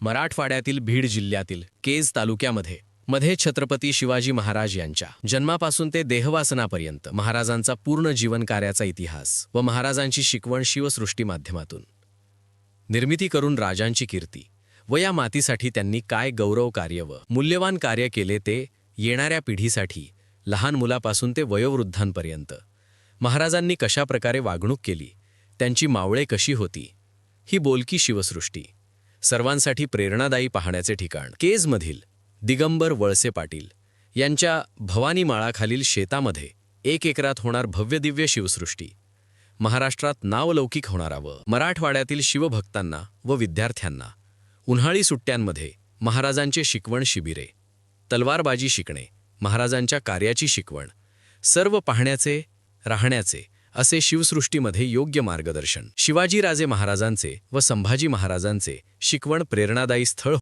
मराठवाड्यातील बीड जिल्ह्यातील केज तालुक्यामध्ये छत्रपती शिवाजी महाराज यांच्या जन्मापासून ते देहवासनापर्यंत महाराजांचा पूर्ण जीवनकार्याचा इतिहास व महाराजांची शिकवण शिवसृष्टी माध्यमातून निर्मिती करून राजांची कीर्ती व या मातीसाठी त्यांनी काय गौरव कार्य व मूल्यवान कार्य केले ते येणाऱ्या पिढीसाठी लहान मुलापासून ते वयोवृद्धांपर्यंत महाराजांनी कशा प्रकारे वागणूक केली, त्यांची मावळे कशी होती, ही बोलकी शिवसृष्टी सर्वांसाठी प्रेरणादायी पाहण्याचे ठिकाण केजमधील दिगंबर वळसे पाटील यांच्या भवानी माळाखालील शेतामध्ये 1 एकरात होणार भव्यदिव्य शिवसृष्टी महाराष्ट्रात नावलौकिक होणारा व मराठवाड्यातील शिवभक्तांना व विद्यार्थ्यांना उन्हाळी सुट्ट्यांमध्ये महाराजांचे शिकवण शिबिरे, तलवारबाजी शिकणे, महाराजांच्या कार्याची शिकवण सर्व पाहण्याचे राहण्याचे असे शिवसृष्टीमध्ये योग्य मार्गदर्शन शिवाजीराजे महाराजांचे व संभाजी महाराजांचे शिकवण प्रेरणादायी स्थळ